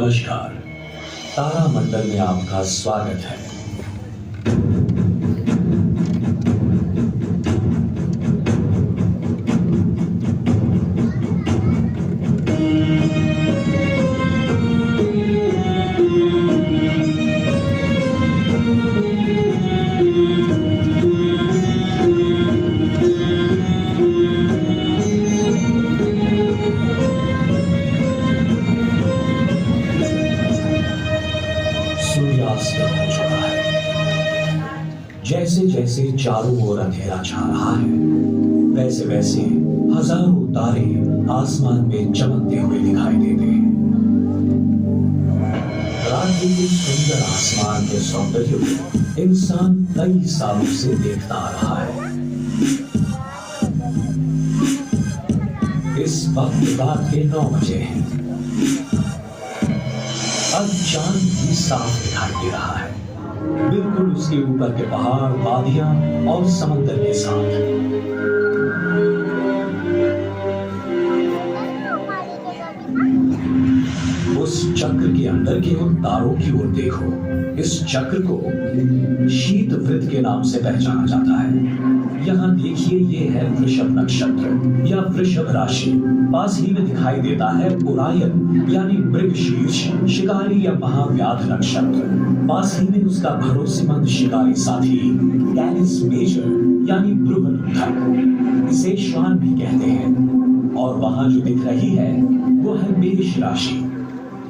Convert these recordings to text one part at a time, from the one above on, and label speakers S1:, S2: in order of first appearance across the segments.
S1: नमस्कार, तारा मंडल में आपका स्वागत है। सूर्यास्त हो चुका है। जैसे जैसे चारों ओर अंधेरा छा रहा है, वैसे वैसे हजारों तारे आसमान में चमकते हुए दिखाई देते हैं। रात के सुंदर आसमान के सौंदर्य को इंसान कई सालों से देखता आ रहा है। इस वक्त रात के 9 बजे हैं। अब चांद भी साफ दिखाई दे रहा है, बिल्कुल उसके ऊपर के पहाड़, वादियां और समंदर के साथ। उस चक्र के अंदर के उन तारों की ओर देखो। इस चक्र को शीत वृत्त के नाम से पहचाना जाता है। यहाँ देखिए, ये है वृषभ नक्षत्र या वृषभ राशि। पास ही में दिखाई देता है उरायन यानी मृगशीर्ष, शिकारी या महाव्याध नक्षत्र। पास ही में उसका भरोसेमंद शिकारी साथी कैनिस मेजर यानी बृहस्पति, इसे श्वान भी कहते हैं। और वहां जो दिख रही है वो है मेष राशि।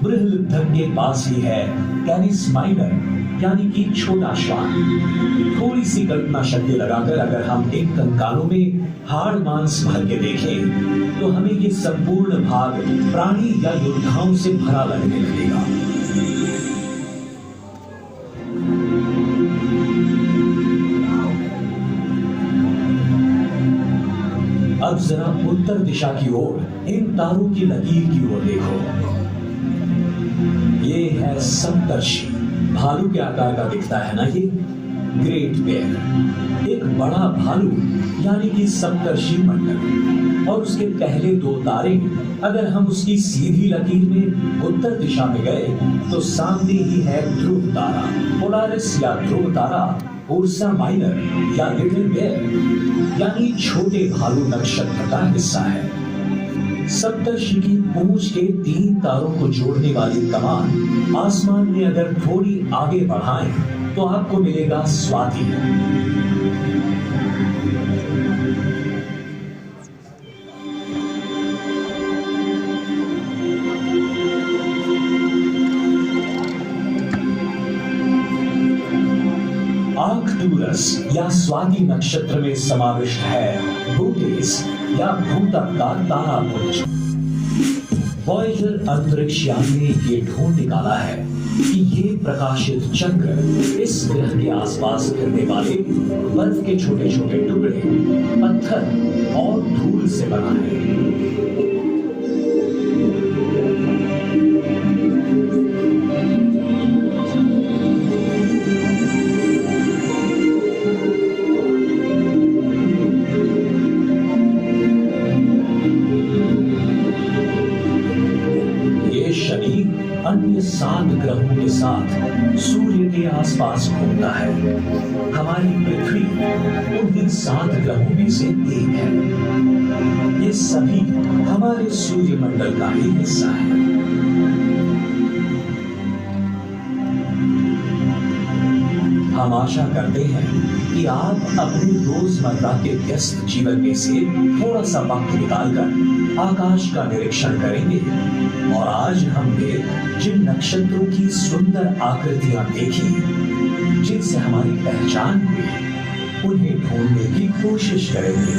S1: बृहस्पति के पास ही है कैनिस माइनर यानी कि छोटा श्वान। थोड़ी सी कल्पना शक्ति लगाकर अगर हम इन कंकालों में हाड़ मांस भर के देखें तो हमें ये संपूर्ण भाग प्राणी या योद्धाओं से भरा लगने लगेगा। अब जरा उत्तर दिशा की ओर इन तारों की लकीर की ओर देखो। ये है सप्तर्षि, भालू के आकार का दिखता है ना ये, ग्रेट बेयर, एक बड़ा भालू यानी कि सप्तर्षि मंडल। और उसके पहले 2 तारे, अगर हम उसकी सीधी लकीर में उत्तर दिशा में गए तो सामने ही है ध्रुव तारा, पोलारिस या ध्रुव तारा, उर्सा माइनर या लिटिल बेयर यानी छोटे भालू नक्षत्र का हिस्सा है। सप्तर्षि की पूंछ के 3 तारों को जोड़ने वाली कमान आसमान में अगर थोड़ी आगे बढ़ाएं तो आपको मिलेगा स्वाति। आर्कटूरस या स्वाति नक्षत्र में समाविष्ट है बूटेस या भूतक का तारापुंज। वॉयेजर अंतरिक्ष यान ने ये ढूंढ निकाला है कि ये प्रकाशित चक्र इस ग्रह के आसपास फिरने वाले बर्फ के छोटे छोटे टुकड़े, पत्थर और धूल से बना है। अन्य 7 ग्रहों के साथ सूर्य के आसपास घूमता है। हमारी पृथ्वी उन 7 ग्रहों में से एक है। ये सभी हमारे सूर्यमंडल का ही हिस्सा है। हम आशा करते हैं कि आप अपने रोजमर्रा के व्यस्त जीवन में से थोड़ा सा वक्त निकालकर आकाश का निरीक्षण करेंगे। और आज हमने जिन नक्षत्रों की सुंदर आकृतियां देखी, जिनसे हमारी पहचान हुई, उन्हें ढूंढने की कोशिश करेंगे।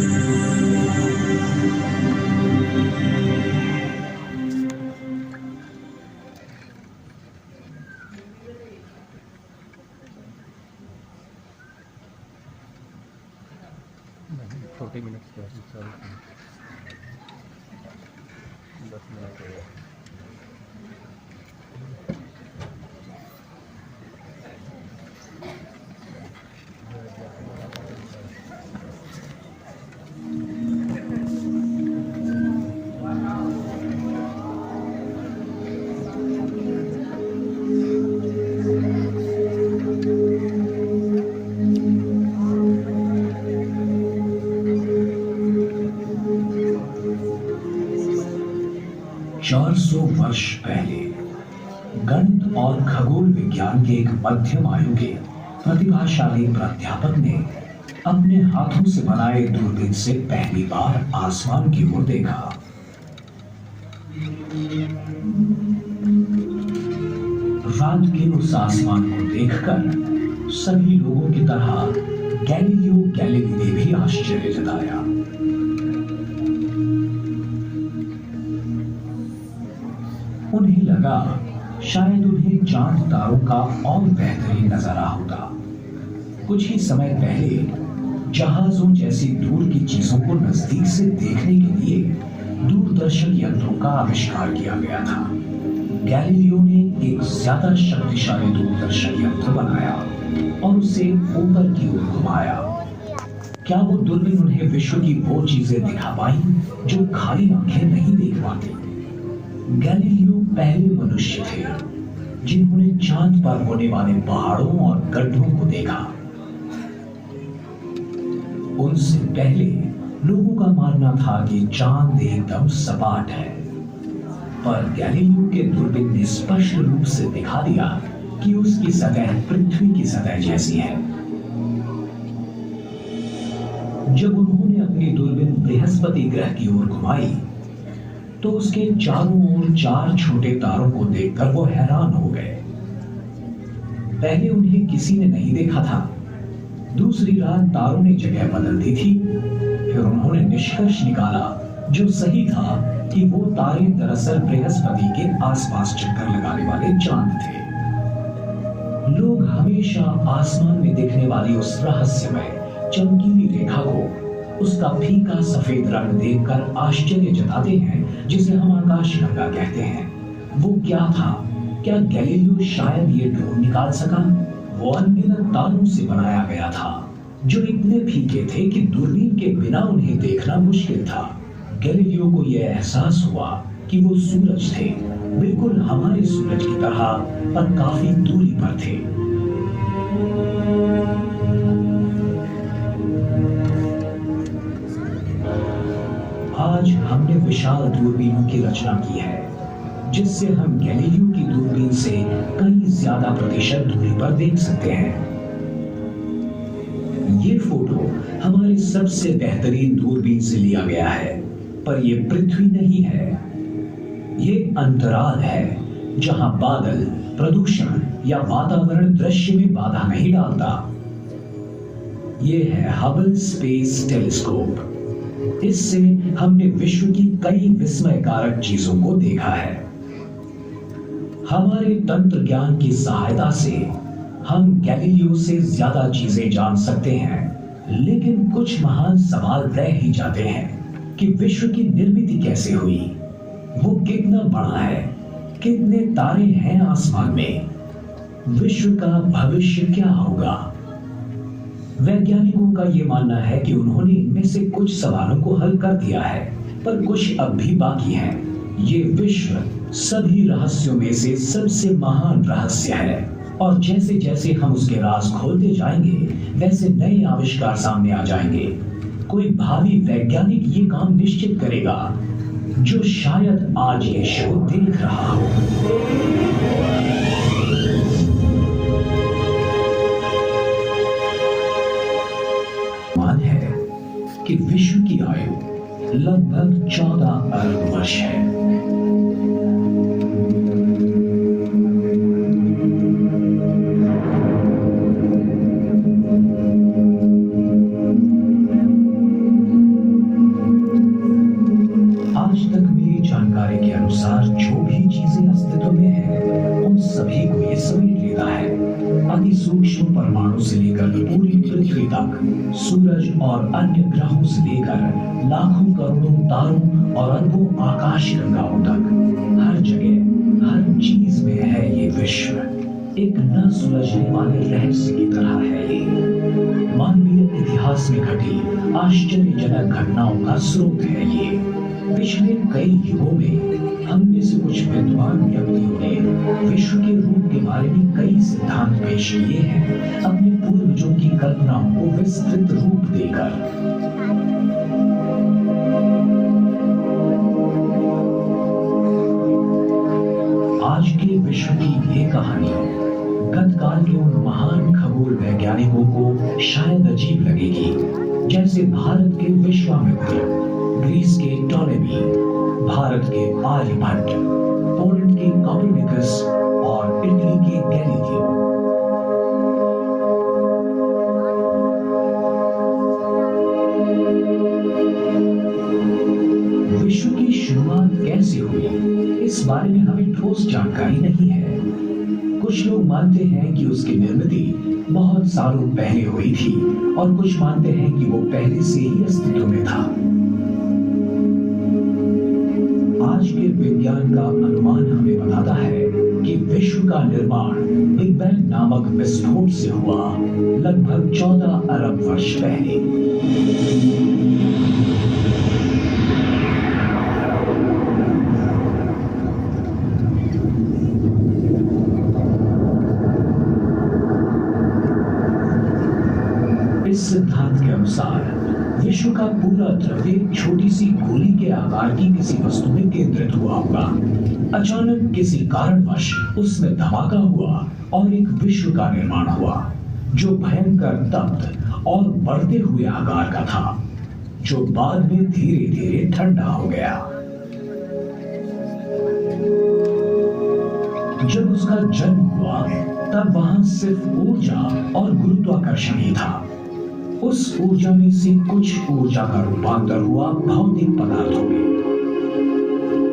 S2: छोटे मिनट 10 मिनट हो गया।
S1: 400 वर्ष पहले गणित और खगोल विज्ञान के एक मध्यम आयु के प्रतिभाशाली प्राध्यापक ने अपने हाथों से बनाए दूरबीन से पहली बार आसमान की ओर देखा। रात के उस आसमान को देखकर सभी लोगों की तरह गैलीलियो गैलीली ने भी आश्चर्य जताया। उन्हें लगा शायद उन्हें चांद तारों का और बेहतरीन नजारा होगा। कुछ ही समय पहले जहाजों जैसी दूर की चीजों को नजदीक से देखने के लिए दूरदर्शन यंत्रों का आविष्कार किया गया था। गैलीलियो ने एक ज्यादा शक्तिशाली दूरदर्शन यंत्र बनाया और उसे ऊपर की ओर घुमाया। क्या वो दूरबीन उन्हें विश्व की वो चीजें दिखा पाई जो खाली आंखें नहीं देख पाती? गैलीलियो पहले मनुष्य थे जिन्होंने चांद पर होने वाले पहाड़ों और गड्ढों को देखा। उनसे पहले लोगों का मानना था कि चांद एकदम सपाट है, पर गैलीलियो के दूरबीन ने स्पष्ट रूप से दिखा दिया कि उसकी सतह पृथ्वी की सतह जैसी है। जब उन्होंने अपनी दूरबीन बृहस्पति ग्रह की ओर घुमाई तो उसके चारों ओर 4 छोटे तारों को देखकर वो हैरान हो गए। पहले उन्हें किसी ने नहीं देखा था। दूसरी रात तारों ने जगह बदल दी थी। फिर उन्होंने निष्कर्ष निकाला, जो सही था, कि वो तारे दरअसल बृहस्पति के आसपास चक्कर लगाने वाले चांद थे। लोग हमेशा आसमान में दिखने वाली उस रहस्यमय चमकीली रेखा को उसका फीका सफेद रंग देखकर आश्चर्य जताते हैं, जिसे हम आकाशगंगा कहते हैं। वो क्या था? क्या गैलीलियो शायद ये ढूंढ निकाल सका? वो अनगिनत तारों से बनाया गया था जो इतने फीके थे कि दूरबीन के बिना उन्हें देखना मुश्किल था। गैलीलियो को यह एहसास हुआ कि वो सूरज थे, बिल्कुल हमारे सूरज की तरह, पर काफी दूरी पर थे। आज हमने विशाल दूरबीनों की रचना की है, जिससे हम गैलीलियो की दूरबीन से कई ज्यादा प्रतिशत दूरी पर देख सकते हैं। ये फोटो हमारे सबसे बेहतरीन दूरबीन से लिया गया है, पर यह पृथ्वी नहीं है। ये अंतराल है जहां बादल, प्रदूषण या वातावरण दृश्य में बाधा नहीं डालता। यह है हबल स्पेस टेलीस्कोप। इससे हमने विश्व की कई विस्मयकारक चीजों को देखा है। हमारे तंत्र ज्ञान की सहायता से हम गैलीलियो से ज्यादा चीजें जान सकते हैं, लेकिन कुछ महान सवाल रह ही जाते हैं कि विश्व की निर्मिति कैसे हुई, वो कितना बड़ा है, कितने तारे हैं आसमान में, विश्व का भविष्य क्या होगा। वैज्ञानिकों का यह मानना है कि उन्होंने इनमें से कुछ सवालों को हल कर दिया है, पर कुछ अब भी बाकी हैं। ये विश्व सभी रहस्यों में से सबसे महान रहस्य है, और जैसे जैसे हम उसके राज खोलते जाएंगे, वैसे नए आविष्कार सामने आ जाएंगे। कोई भावी वैज्ञानिक ये काम निश्चित करेगा, जो शायद आज ये शो देख रहा हो। कि विश्व की आयु लगभग 14 अरब वर्ष है। आज तक मेरी जानकारी के अनुसार जो भी चीजें अस्तित्व में हैं, उन सभी को ये समेट लेता है। अति सूक्ष्म परमाणु से लेकर पूरी पृथ्वी तक, सूरज और अन्य ग्रहों से लेकर लाखों करोड़ों तारों और अरबों आकाश गंगाओं तक, हर जगह, हर चीज में है ये विश्व। एक न सुलझने वाले रहस्य की तरह है ये। मानवीय इतिहास में घटी आश्चर्यजनक घटनाओं का स्रोत है ये। पिछले कई युगों में हममें से कुछ विद्वान व्यक्तियों ने विश्व के रूप के बारे में कई सिद्धांत पेश किए हैं, अपने पूर्वजों की कल्पनाओं को विस्तृत रूप देकर। आज के विश्व की ये कहानी गतकाल के उन महान खगोल वैज्ञानिकों को शायद अजीब लगेगी, जैसे भारत के विश्वामित्र, ग्रीस के टॉलेमी, भारत के आर्यभट्ट, पोलैंड के कोपर्निकस और इटली के गैलीलियो। विश्व की शुरुआत कैसे हुई, इस बारे में हमें ठोस जानकारी नहीं है। कुछ लोग मानते हैं कि उसकी निर्मिति बहुत सालों पहले हुई थी और कुछ मानते हैं कि वो पहले से ही अस्तित्व में था। आज के विज्ञान का अनुमान हमें बताता है कि विश्व का निर्माण बिग बैंग नामक विस्फोट से हुआ लगभग 14 अरब वर्ष पहले। इस सिद्धांत के अनुसार विश्व का पूरा द्रव्य एक छोटी सी गोली के आकार की किसी वस्तु में केंद्रित हुआ होगा। अचानक किसी कारणवश उसमें धमाका हुआ और एक विश्व का निर्माण हुआ, जो भयंकर तप्त और बढ़ते हुए आकार का था, जो बाद में धीरे धीरे ठंडा हो गया। जब उसका जन्म हुआ तब वहां सिर्फ ऊर्जा और गुरुत्वाकर्षण ही था। उस ऊर्जा में से कुछ ऊर्जा का रूपांतर हुआ भौतिक पदार्थों में।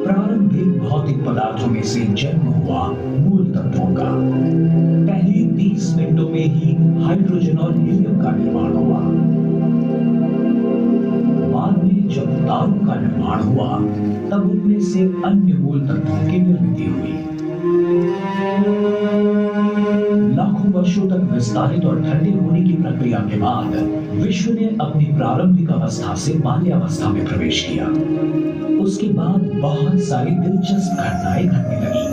S1: प्रारंभिक भौतिक पदार्थों में से जन्म हुआ मूल तत्वों का। पहले 30 मिनटों में ही हाइड्रोजन और हीलियम का निर्माण हुआ। बाद में जब तारों का निर्माण हुआ तब उनमें से अन्य मूल तत्वों की निर्मित हुई। लाखों वर्षों तक विस्तारित और ठंडे होने की प्रक्रिया के बाद विश्व ने अपनी प्रारंभिक अवस्था से बाल्यावस्था में प्रवेश किया। उसके बाद बहुत सारी दिलचस्प घटनाएं घटने लगी।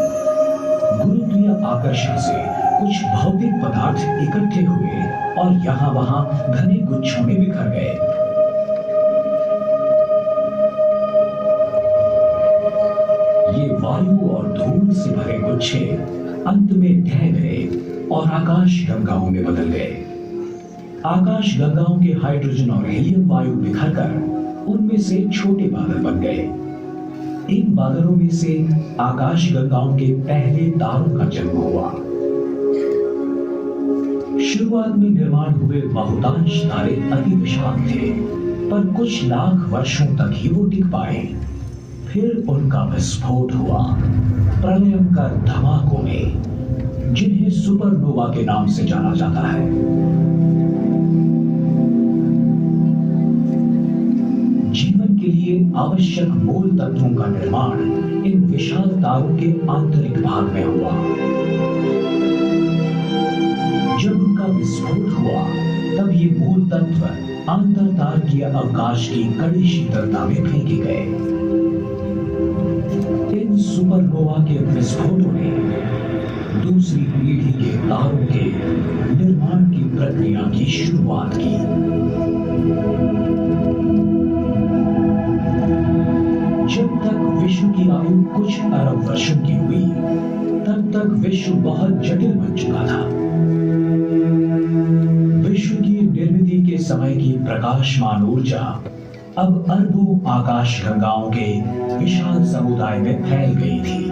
S1: गुरुत्वीय आकर्षण से कुछ भौतिक पदार्थ इकट्ठे हुए और यहाँ वहां घने गुच्छों में बिखर गए। ये वायु और धूल से भरे गुच्छे अंत में ढह गए और आकाश गंगाओं में बदल गए। आकाश गंगाओं के हाइड्रोजन और हीलियम वायु बिखरकर उनमें से छोटे बादल बन गए। इन बादलों में से आकाश गंगाओं के पहले तारों का जन्म हुआ। शुरुआत में निर्माण हुए बहुतांश तारे अति विशाल थे, पर कुछ लाख वर्षों तक ही वो टिक पाए। फिर उनका विस्फोट हुआ प्रलयंकर धमाकों में, जिन्हें सुपरनोवा के नाम से जाना जाता है। जीवन के लिए आवश्यक मूल तत्वों का निर्माण इन विशाल तारों के आंतरिक भाग में हुआ। जब उनका विस्फोट हुआ तब ये मूल तत्व अंतरतारकीय अवकाश की कड़ी शीतलता में फेंके गए। इन सुपरनोवा के विस्फोटों ने दूसरी पीढ़ी के तारों के निर्माण की प्रक्रिया की शुरुआत की। जब तक विश्व की आयु कुछ अरब वर्षों की हुई, तब तक विश्व बहुत जटिल बन चुका था। विश्व की निर्मिति के समय की प्रकाशमान ऊर्जा अब अरबों आकाश गंगाओं के विशाल समुदाय में फैल गई थी।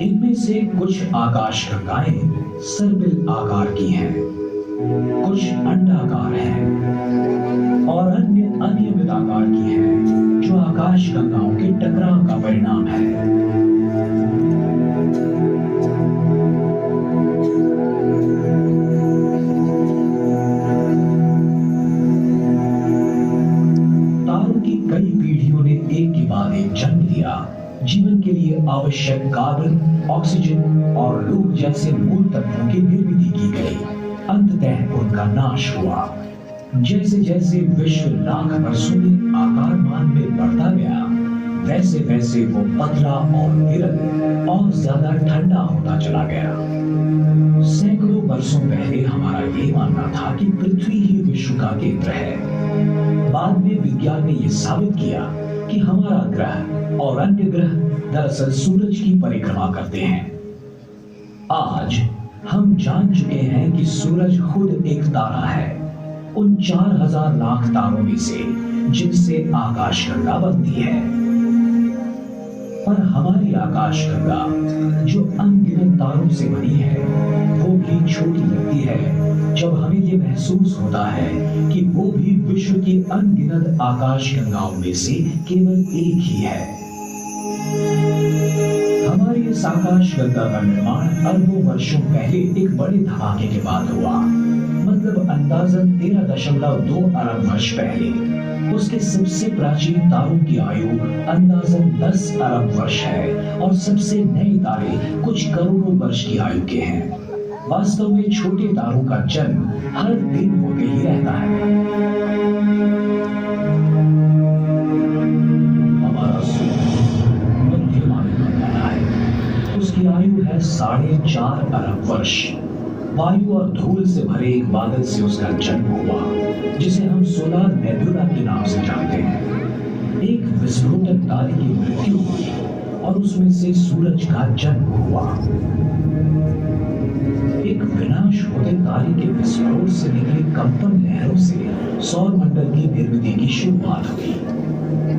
S1: इनमें से कुछ आकाश गंगाएं सर्पिल आकार की हैं, कुछ अंडाकार हैं और अन्य अनियमित आकार की हैं, जो आकाश गंगाओं के टकराव का परिणाम है। कई पीढ़ियों ने एक के बाद एक जन्म लिया। जीवन के लिए आवश्यक कार्बन, ऑक्सीजन और लूप जैसे मूल तत्वों की निर्मित की गई। अंततः उनका नाश हुआ। जैसे जैसे विश्व लाख वर्षों में आकारमान में बढ़ता गया, वैसे वैसे वो पतला और विरल और ज्यादा ठंडा होता चला गया। सैकड़ों वर्षों पहले हमारा ये मानना था कि पृथ्वी ही विश्व का केंद्र है। बाद में विज्ञान ने यह साबित किया कि हमारा ग्रह और अन्य ग्रह दरअसल सूरज की परिक्रमा करते हैं। आज हम जान चुके हैं कि सूरज खुद एक तारा है, उन 4000 लाख तारों में से जिनसे आकाशगंगा बनती है। पर हमारी आकाशगंगा जो अनगिनत तारों से बनी है, वो भी छोटी लगती है जब हमें ये महसूस होता है कि वो भी विश्व की अनगिनत आकाशगंगाओं में से केवल एक ही है। हमारी इस आकाशगंगा का निर्माण अरबों वर्षों पहले एक बड़े धमाके के बाद हुआ, मतलब अंदाजन 13.2 अरब वर्ष पहले। उसके सबसे प्राचीन तारों की आयु अंदाजन 10 अरब वर्ष है और सबसे नए तारे कुछ करोड़ों वर्ष की आयु के हैं। वास्तव में छोटे तारों का जन्म हर दिन होते ही रहता है। हमारा सूरज मध्यम आयु का तारा है। उसकी आयु है 4.5 अरब वर्ष। वायु और धूल से भरे एक बादल से उसका जन्म हुआ, जिसे हम सोलार नेबुला के नाम से जानते हैं। एक विस्फोटक तारे की मृत्यु हुई और उसमें से सूरज का जन्म हुआ। एक विनाश होते तारे के विस्फोट से निकली कंपन लहरों से सौर मंडल की निर्मिति की शुरुआत हुई।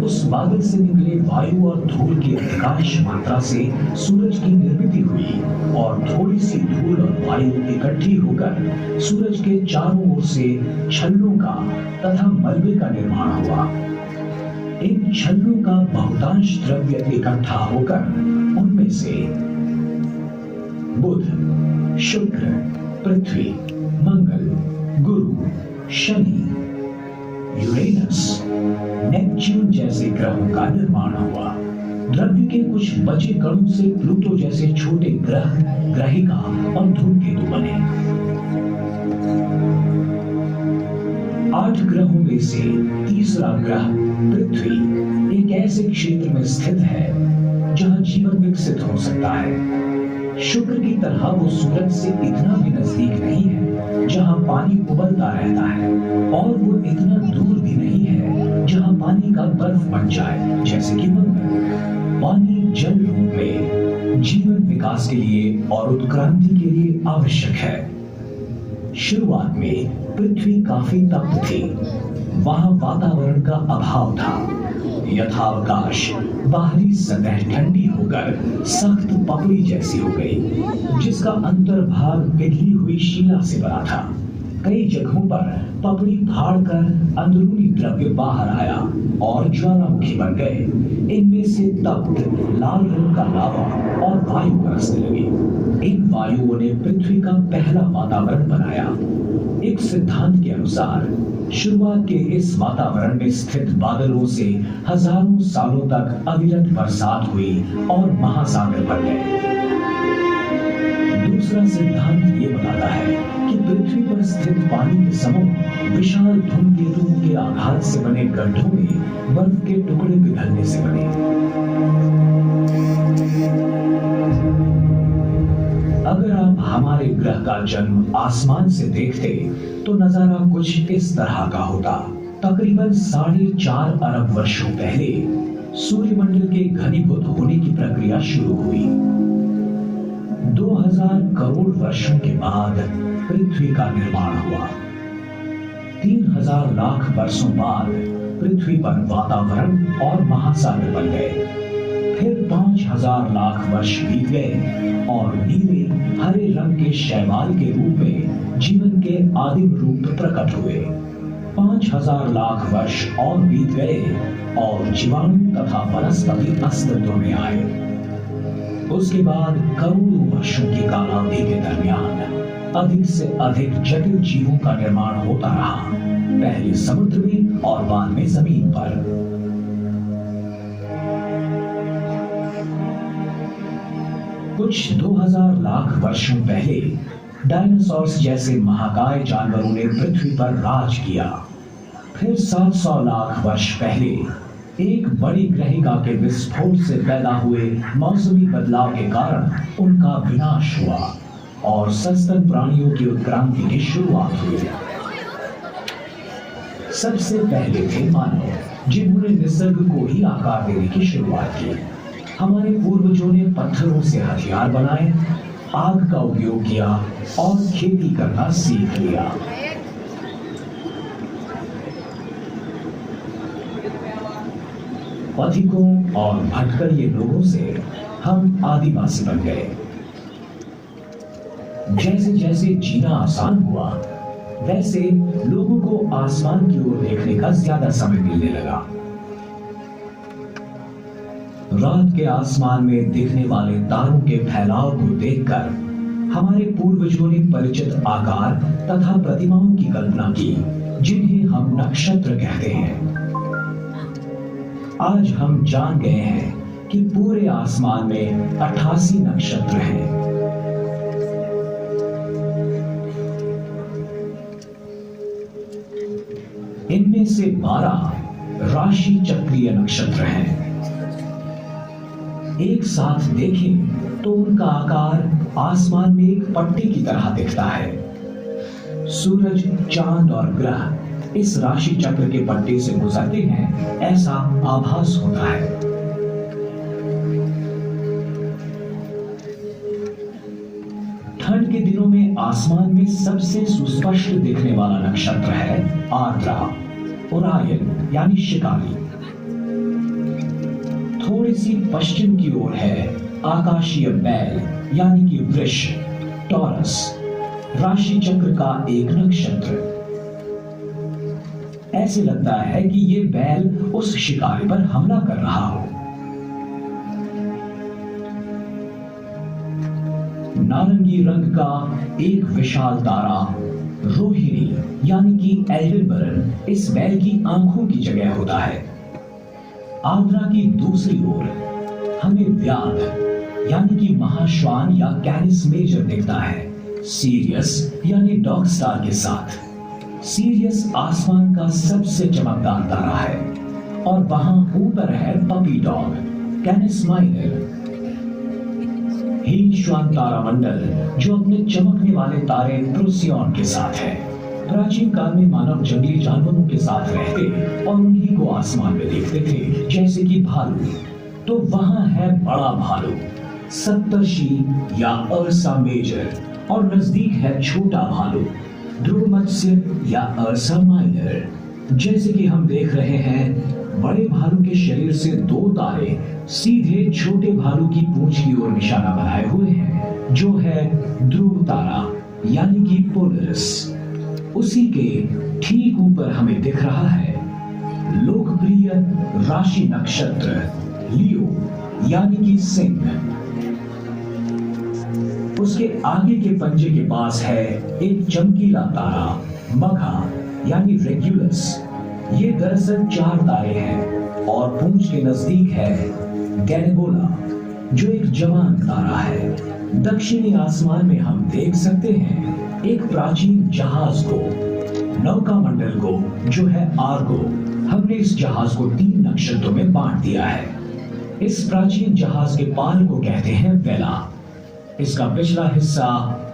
S1: उस बादल से निकले वायु और धूल की अधिकांश मात्रा से सूरज की निर्मिति हुई और थोड़ी सी धूल और वायु इकट्ठी होकर सूरज के चारों ओर से छल्लों का तथा मलबे का निर्माण हुआ। इन छल्लों का बहुतांश द्रव्य इकट्ठा होकर उनमें से बुध, शुक्र, पृथ्वी, मंगल, गुरु, शनि, यूरेनस, नेपच्यून जैसे ग्रहों का निर्माण हुआ। द्रव्य के कुछ बचे कणों से प्लूटो जैसे छोटे ग्रह, ग्रहिका और धूमकेतु बने। 8 ग्रहों में से तीसरा ग्रह पृथ्वी एक ऐसे क्षेत्र में स्थित है जहां जीवन विकसित हो सकता है। शुक्र की तरह वो सूरज से इतना भी नजदीक नहीं है जहां पानी उबलता रहता है, और वो इतना दूर भी नहीं है जहां पानी का बर्फ बन जाए, जैसे कि मंगल। पानी जल रूप में जीवन विकास के लिए और उत्क्रांति के लिए आवश्यक है। शुरुआत में पृथ्वी काफी तप्त थी, वहां वातावरण का अभाव था। यथावकाश बाहरी सतह ठंडी होकर सख्त पपड़ी जैसी हो गई, जिसका अंतर्भाग पिघली हुई शिला से बना था। कई जगहों पर पपड़ी फाड़कर अंदरूनी द्रव्य बाहर आया और ज्वालामुखी बन गए। इनमें से तप्त लाल रंग का लावा और वायु बरसने लगी। इन वायुओं ने पृथ्वी का पहला वातावरण बनाया। एक सिद्धांत के अनुसार शुरुआत के इस वातावरण में स्थित बादलों से हजारों सालों तक अविरत बरसात हुई और महासागर बन गए। दूसरा सिद्धांत ये बताता है कि पृथ्वी पर स्थित पानी के समूह विशाल धूमकेतुओं के आघात से बने गड्ढों में बर्फ के टुकड़े पिघलने से बने। अगर आप हमारे ग्रह का जन्म आसमान से देखते तो नजारा कुछ इस तरह का होता। तकरीबन 4.5 अरब वर्षों पहले सूर्यमंडल के घनीभूत होने की प्रक्रिया शुरू हुई। 2000 करोड़ वर्षों के बाद पृथ्वी का निर्माण हुआ। 3000 लाख वर्षों बाद पृथ्वी पर वातावरण और महासागर बन गए। फिर 5000 लाख वर्ष बीत गए और नीले हरे रंग के शैवाल के रूप में जीवन के आदिम रूप प्रकट हुए। 5000 लाख वर्ष और बीत गए और जीवाणु तथा वनस्पति अस्तित्व में आए। उसके बाद करोड़ों वर्षों की कालावधि के दरमियान अधिक से अधिक जटिल जीवों का निर्माण होता रहा, पहले समुद्र में और बाद में जमीन पर। कुछ 2000 लाख वर्षों पहले डायनासोर्स जैसे महाकाय जानवरों ने पृथ्वी पर राज किया। फिर 700 लाख वर्ष पहले एक बड़ी ग्रहिका के विस्फोट से पैदा हुए मौसमी बदलाव के कारण उनका विनाश हुआ और सस्तन प्राणियों की उत्क्रांति की शुरुआत हुई। सबसे पहले थे मानव, जिन्होंने निसर्ग को ही आकार देने की शुरुआत की। हमारे पूर्वजों ने पत्थरों से हथियार बनाए, आग का उपयोग किया और खेती करना सीख लिया। पथिकों और भटकइये लोगों से हम आदिवासी बन गए। जैसे जैसे जीना आसान हुआ, वैसे लोगों को आसमान की ओर देखने का ज्यादा समय मिलने लगा। रात के आसमान में दिखने वाले तारों के फैलाव को देखकर हमारे पूर्वजों ने परिचित आकार तथा प्रतिमाओं की कल्पना की, जिन्हें हम नक्षत्र कहते हैं। आज हम जान गए हैं कि पूरे आसमान में 88 नक्षत्र हैं। इनमें से 12 राशि चक्रीय नक्षत्र हैं। एक साथ देखें तो उनका आकार आसमान में एक पट्टी की तरह दिखता है। सूरज, चांद और ग्रह इस राशि चक्र के पट्टे से गुजरते हैं, ऐसा आभास होता है। ठंड के दिनों में आसमान में सबसे सुस्पष्ट दिखने वाला नक्षत्र है आर्द्रा, ओरायन यानी शिकारी। थोड़ी सी पश्चिम की ओर है आकाशीय बैल यानी कि वृष, टॉरस, राशि चक्र का एक नक्षत्र। ऐसे लगता है कि ये बैल उस शिकारी पर हमला कर रहा हो। नारंगी रंग का एक विशाल तारा रोहिणी यानी कि एल्डेबरन इस बैल की आंखों की जगह होता है। आर्द्रा की दूसरी ओर हमें व्याध यानी कि महाश्वान या कैनिस मेजर दिखता है, सीरियस यानी डॉग स्टार के साथ। सीरियस आसमान का सबसे चमकदार तारा है और वहां ऊपर है पपी डॉग, कैनिस माइनर। हीनश्वान तारामंडल जो अपने चमकने वाले तारे प्रोसियन के साथ है। प्राचीन काल में मानव जंगली जानवरों के साथ रहते और उन्हीं को आसमान में देखते थे, जैसे कि भालू। तो वहां है बड़ा भालू, सप्तर्षि या अर्सा मेजर, और नजदीक है छोटा भालू, ध्रुव मत्स्य या अर्सा माइनर। जैसे कि हम देख रहे हैं, बड़े भालू के शरीर से 2 तारे सीधे छोटे भालू की पूंछ की ओर निशाना बनाए हुए हैं, जो है ध्रुव तारा यानी कि पोलरिस। उसी के ठीक ऊपर हमें दिख रहा है लोकप्रिय राशि नक्षत्र लियो यानी कि सिंह। उसके आगे के पंजे के पास है एक चमकीला तारा मघा यानी रेगुलस। ये दरअसल 4 तारे हैं और पूंछ के नजदीक है गैनेबोला जो एक जवान तारा है। दक्षिणी आसमान में हम देख सकते हैं एक प्राचीन जहाज को, नौका मंडल को, जो है आर्गो। हमने इस जहाज को 3 नक्षत्रों में बांट दिया है। इस प्राचीन जहाज के पाल को कहते हैं वेला, इसका पिछला हिस्सा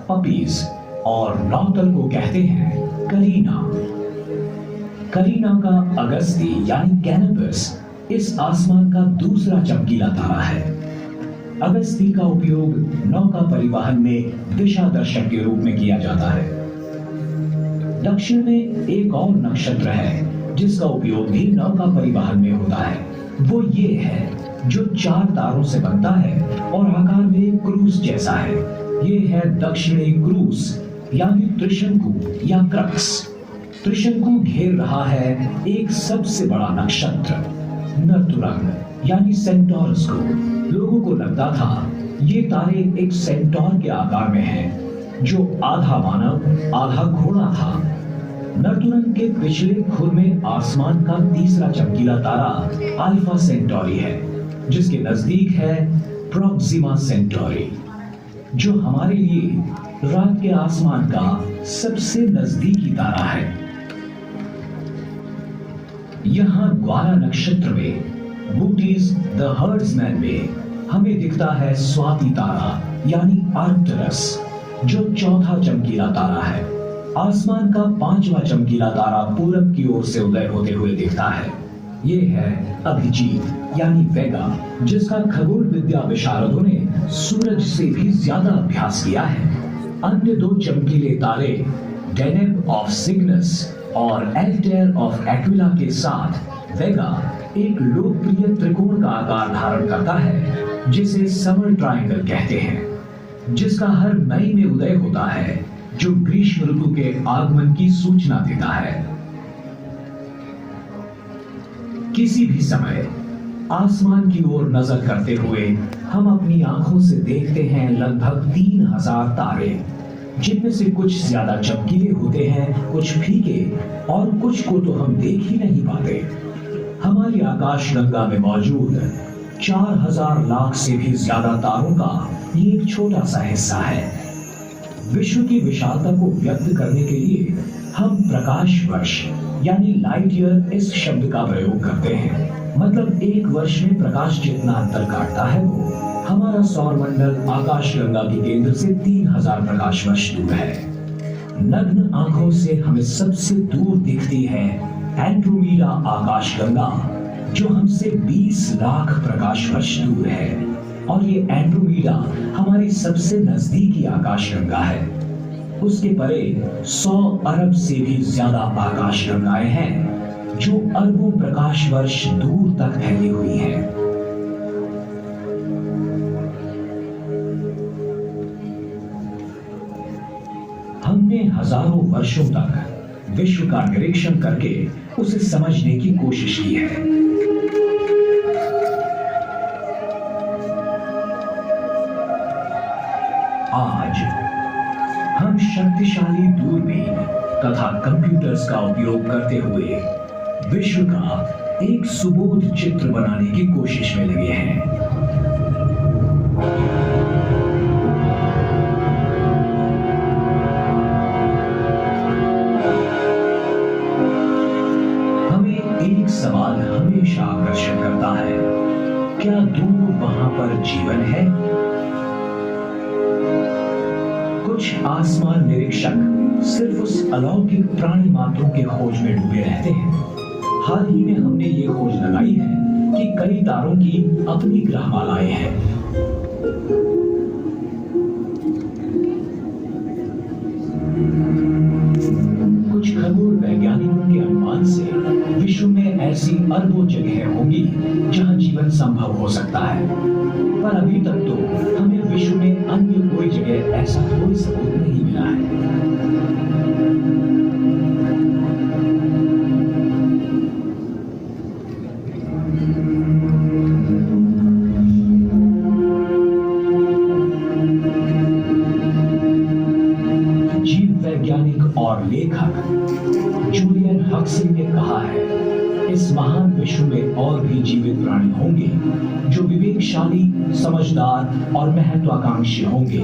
S1: पपीज और नौतल को कहते हैं करीना। करीना का अगस्ती यानी कैनपस इस आसमान का दूसरा चमकीला तारा है। अगस्ती का उपयोग नौका परिवहन में दिशा दर्शक के रूप में किया जाता है। दक्षिण में एक और नक्षत्र है जिसका उपयोग भी नौका परिवहन में होता है। वो ये है जो 4 तारों से बनता है और आकार में क्रूस जैसा है। ये है दक्षिणी क्रूस यानी त्रिशंकु या क्रक्स। त्रिशंकु घेर रहा है एक सबसे बड़ा नक्षत्र नर्तुरंग यानी सेंटोरस को। लोगों को लगता था ये तारे एक सेंटोर के आकार में हैं, जो आधा मानव आधा घोड़ा था। नर्तुरंग के पिछले खुर में आसमान का तीसरा चमकीला तारा अल्फा सेंटोरी है, जिसके नजदीक है प्रोक्सिमा सेंटोरी, जो हमारे लिए रात के आसमान का सबसे नजदीकी तारा है। यहाँ ग्वाला नक्षत्र में बूटीज द हर्ड्समैन में हमें दिखता है स्वाति तारा यानी आर्कटरस, जो चौथा चमकीला तारा है। आसमान का पांचवा चमकीला तारा पूरब की ओर से उदय होते हुए दिखता है। ये है अभिजीत यानी वेगा, जिसका खगोल विद्या विशारदों ने सूरज से भी ज्यादा अभ्यास किया है। अन्य दो चमकीले तारे डेनेब ऑफ सिग्नस और एल्टेयर ऑफ एक्विला के साथ वेगा एक लोकप्रिय त्रिकोण का आकार धारण करता है, जिसे समर ट्रायंगल कहते हैं, जिसका हर मई में उदय होता है, जो ग्रीष्म ऋतु के आगमन की सूचना देता है। किसी भी समय आसमान की ओर नजर करते हुए हम अपनी आंखों से देखते हैं लगभग 3000 तारे, जिनमें से कुछ ज्यादा चमकीले होते हैं, कुछ फीके और कुछ को तो हम देख ही नहीं पाते। हमारी आकाश गंगा में मौजूद 4000 लाख से भी ज्यादा तारों का ये एक छोटा सा हिस्सा है। विश्व की विशालता को व्यक्त करने के लिए हम प्रकाश वर्ष यानी लाइट ईयर इस शब्द का प्रयोग करते हैं। मतलब एक वर्ष में प्रकाश जितना अंतर काटता है वो हमारा सौर मंडल आकाश गंगा के केंद्र से 3000 प्रकाश वर्ष दूर है। नग्न आंखों से हमें सबसे दूर दिखती है एंड्रोमेडा आकाश गंगा, जो हमसे 20 लाख प्रकाश वर्ष दूर है। और ये एंड्रोमेडा हमारी सबसे नजदीकी आकाश गंगा है। उसके परे 100 अरब से भी ज्यादा आकाश गंगाएं हैं, जो अरबों प्रकाश वर्ष दूर तक फैली हुई हैं। हमने हजारों वर्षों तक विश्व का निरीक्षण करके उसे समझने की कोशिश की है। आज हम शक्तिशाली दूरबीन तथा कंप्यूटर्स का उपयोग करते हुए विश्व का एक सुबोध चित्र बनाने की कोशिश में लगे हैं। सवाल हमेशा आकर्षित करता है, क्या दूर वहां पर जीवन है? कुछ आसमान निरीक्षक सिर्फ उस अलौकिक प्राणी मात्रों के खोज में डूबे रहते हैं। हाल ही में हमने ये खोज लगाई है कि कई तारों की अपनी ग्रहमालाएं हैं। कुछ खगोल वैज्ञानिकों के अनुमान से विश्व में ऐसी अरबों जगह होंगी जहां जीवन संभव हो सकता है, पर अभी तक तो हमें विश्व में अन्य कोई जगह ऐसा कोई सबूत नहीं मिला है। जीव वैज्ञानिक और लेखक जूलियन हक्सली ने कहा है, इस महान विश्व में और भी जीवित प्राणी होंगे जो विवेकशाली, समझदार और महत्वाकांक्षी होंगे,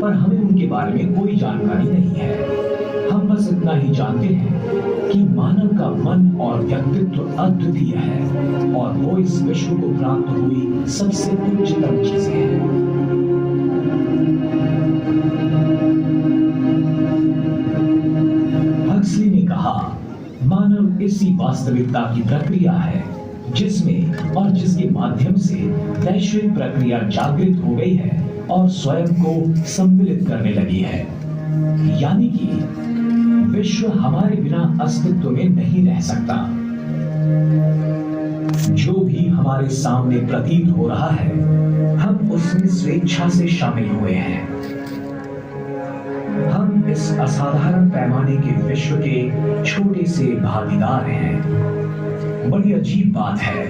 S1: पर हमें उनके बारे में कोई जानकारी नहीं है। हम बस इतना ही जानते हैं कि मानव का मन और व्यक्तित्व अद्वितीय है और वो इस विश्व को प्राप्त हुई सबसे उच्चतम चीजें हैं। हक्सली ने कहा, मानव इसी वास्तविकता की प्रक्रिया है जिसमें और जिसके माध्यम से वैश्विक प्रक्रिया जागृत हो गई है और स्वयं को सम्मिलित करने लगी है। यानी कि विश्व हमारे बिना अस्तित्व में नहीं रह सकता। जो भी हमारे सामने प्रतीत हो रहा है, हम उसमें स्वेच्छा से शामिल हुए हैं। हम इस असाधारण पैमाने के विश्व के छोटे से भागीदार हैं। बड़ी अजीब बात है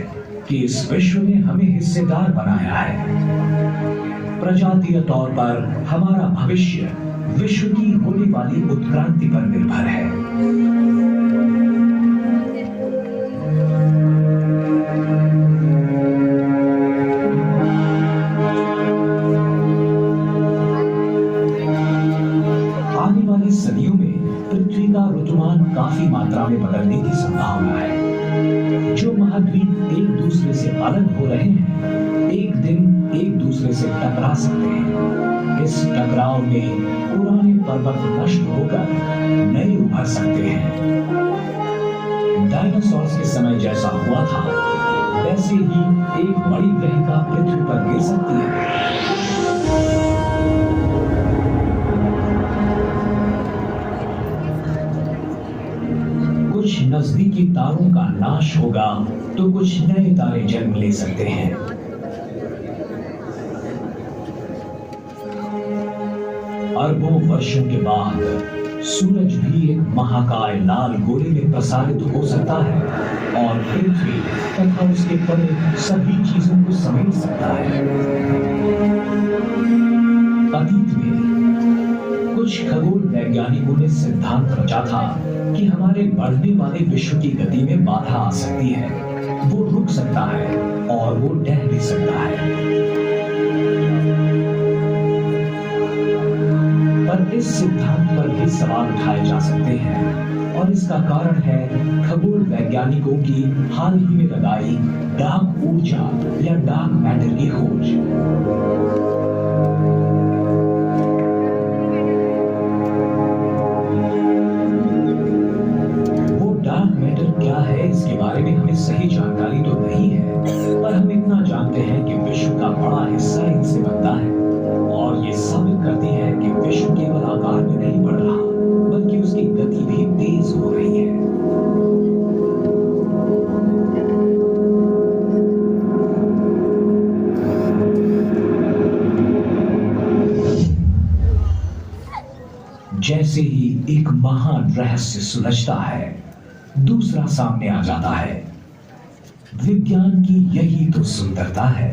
S1: कि इस विश्व ने हमें हिस्सेदार बनाया है। प्रजातीय तौर पर हमारा भविष्य विश्व की होने वाली उत्क्रांति पर निर्भर है। आने वाली सदियों में पृथ्वी का ऋतुमान काफी मात्रा में बदलने की संभावना है। जो महाद्वीप एक दूसरे से अलग हो रहे हैं, एक दिन एक दूसरे से टकरा सकते हैं। इस टकराव में पुराने पर्वत नष्ट होकर नए उभर सकते हैं। डायनासोर्स के समय जैसा हुआ था, वैसे ही एक बड़ी ग्रहिका पृथ्वी पर गिर सकती है। कुछ नजदीकी तारों का नाश होगा तो कुछ नए तारे जन्म ले सकते हैं। अरबों वर्षों के बाद सूरज भी एक महाकाय लाल गोले में प्रसारित हो सकता है और पृथ्वी तथा उसके परे सभी चीजों को समेट सकता है। अतीत में कुछ खगोल वैज्ञानिकों ने सिद्धांत रचा था कि हमारे बढ़ने वाले विश्व की गति में बाधा आ सकती है, वो रुक सकता है और वो ढह भी सकता है। पर इस सिद्धांत पर भी सवाल उठाए जा सकते हैं और इसका कारण है खगोल वैज्ञानिकों की हाल ही में लगाई डार्क ऊर्जा या डार्क मैटर की खोज। क्या है इसके बारे में हमें सही जानकारी तो नहीं है, पर हम इतना जानते हैं कि विश्व का बड़ा हिस्सा इनसे बनता है और ये साबित करती है कि विश्व केवल आकार में नहीं बढ़ रहा, बल्कि उसकी गति भी तेज हो रही है। जैसे ही एक महान रहस्य सुलझता है, दूसरा सामने आ जाता है। विज्ञान की यही तो सुंदरता है।